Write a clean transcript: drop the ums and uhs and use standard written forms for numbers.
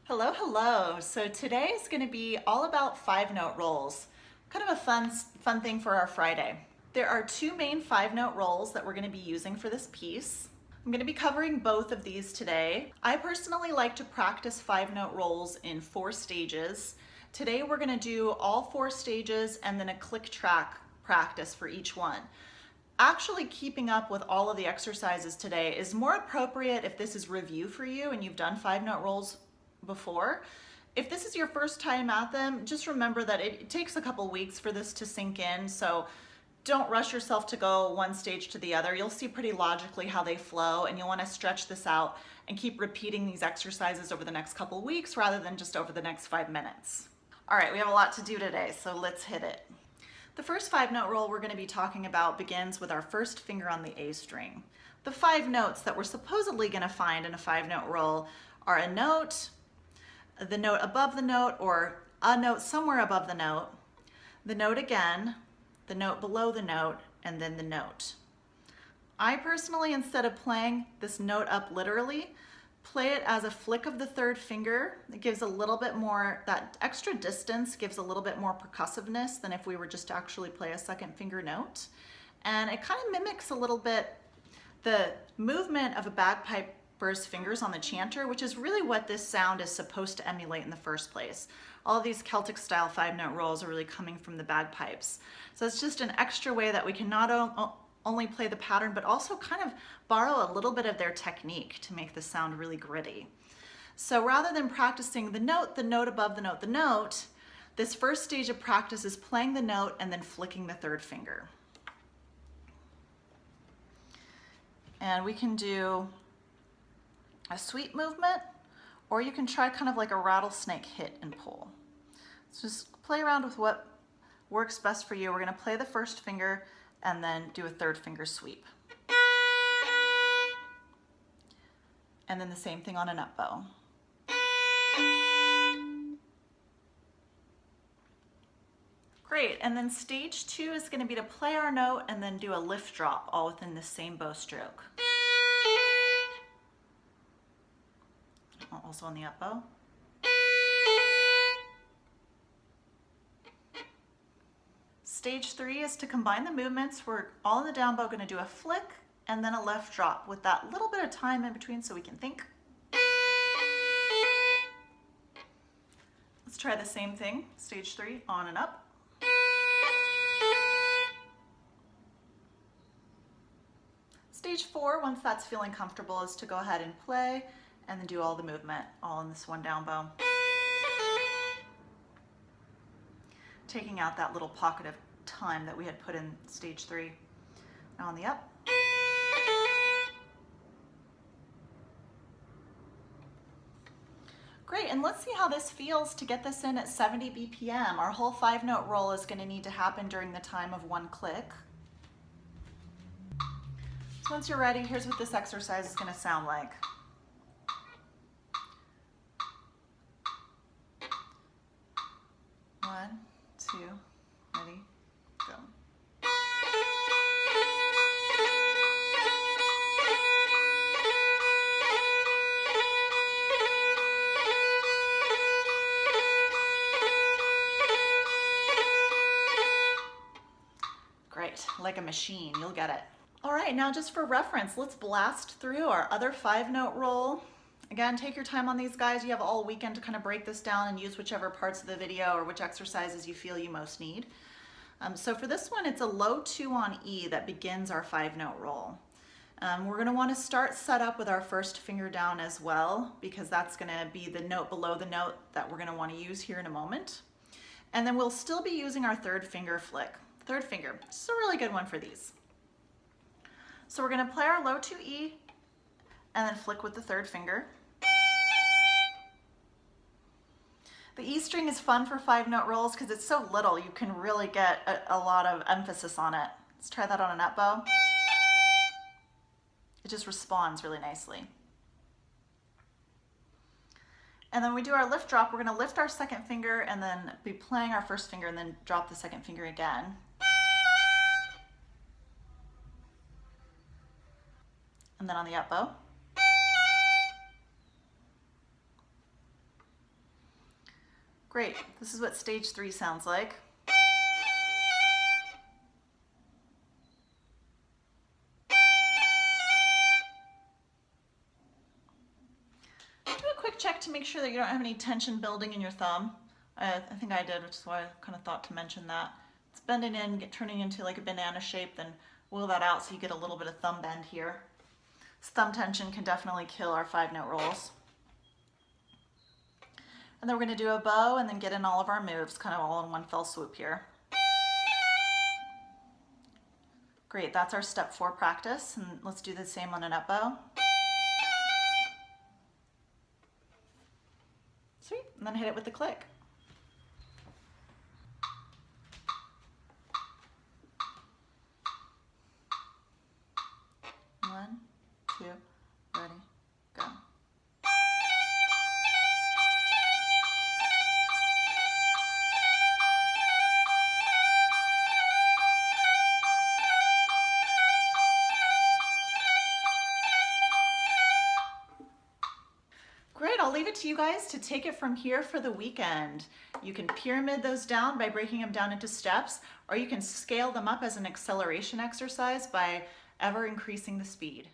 Hello, hello. So today is going to be all about 5-note rolls. Kind of a fun thing for our Friday. There are two main 5-note rolls that we're going to be using for this piece. I'm going to be covering both of these today. I personally like to practice 5-note rolls in 4 stages. Today we're going to do all 4 stages and then a click track practice for each one. Actually keeping up with all of the exercises today is more appropriate if this is review for you and you've done 5-note rolls before. If this is your first time at them, just remember that it takes a couple weeks for this to sink in, so don't rush yourself to go one stage to the other. You'll see pretty logically how they flow, and you'll want to stretch this out and keep repeating these exercises over the next couple weeks rather than just over the next 5 minutes. All right, we have a lot to do today, so let's hit it. The first 5-note roll we're going to be talking about begins with our first finger on the A string. The 5 notes that we're supposedly going to find in a 5-note roll are a note, the note above the note, or a note somewhere above the note again, the note below the note, and then the note. I personally, instead of playing this note up literally, play it as a flick of the 3rd finger. It gives a little bit more, that extra distance gives a little bit more percussiveness than if we were just to actually play a 2nd finger note. And it kind of mimics a little bit the movement of a bagpiper's fingers on the chanter, which is really what this sound is supposed to emulate in the first place. All of these Celtic style 5-note rolls are really coming from the bagpipes. So it's just an extra way that we can not only play the pattern, but also kind of borrow a little bit of their technique to make the sound really gritty. So rather than practicing the note above the note, this first stage of practice is playing the note and then flicking the 3rd finger. And we can do a sweep movement, or you can try kind of like a rattlesnake hit and pull. So just play around with what works best for you. We're going to play the 1st finger and then do a 3rd finger sweep. And then the same thing on an up bow. Great, and then stage 2 is going to be to play our note and then do a lift drop all within the same bow stroke. Also on the up bow. Stage 3 is to combine the movements. We're all in the down bow going to do a flick and then a left drop with that little bit of time in between so we can think. Let's try the same thing, stage 3, on and up. Stage 4, once that's feeling comfortable, is to go ahead and play and then do all the movement, all in this one down bow. Taking out that little pocket of time that we had put in stage 3. Now on the up. Great, and let's see how this feels to get this in at 70 BPM. Our whole 5-note roll is going to need to happen during the time of 1 click. So once you're ready, here's what this exercise is going to sound like. One, two, ready, go. Great, like a machine, you'll get it. All right, now just for reference, let's blast through our other 5-note roll. Again, take your time on these guys. You have all weekend to kind of break this down and use whichever parts of the video or which exercises you feel you most need. So for this one, it's a low 2 on E that begins our 5-note roll. We're going to want to start set up with our 1st finger down as well, because that's going to be the note below the note that we're going to want to use here in a moment. And then we'll still be using our 3rd finger flick. 3rd finger, this is a really good one for these. So we're going to play our low 2 E and then flick with the 3rd finger. The E string is fun for 5-note rolls because it's so little, you can really get a lot of emphasis on it. Let's try that on an up bow. It just responds really nicely. And then when we do our lift drop, we're going to lift our 2nd finger and then be playing our 1st finger and then drop the 2nd finger again. And then on the up bow. Great, this is what stage 3 sounds like. Do a quick check to make sure that you don't have any tension building in your thumb. I think I did, which is why I kind of thought to mention that. It's bending in, turning into like a banana shape, then wheel that out so you get a little bit of thumb bend here. This thumb tension can definitely kill our 5-note rolls. And then we're going to do a bow and then get in all of our moves, kind of all in one fell swoop here. Great, that's our step 4 practice, and let's do the same on an up bow. Sweet, and then hit it with the click. One, two, ready, go. Great, I'll leave it to you guys to take it from here for the weekend. You can pyramid those down by breaking them down into steps, or you can scale them up as an acceleration exercise by ever increasing the speed.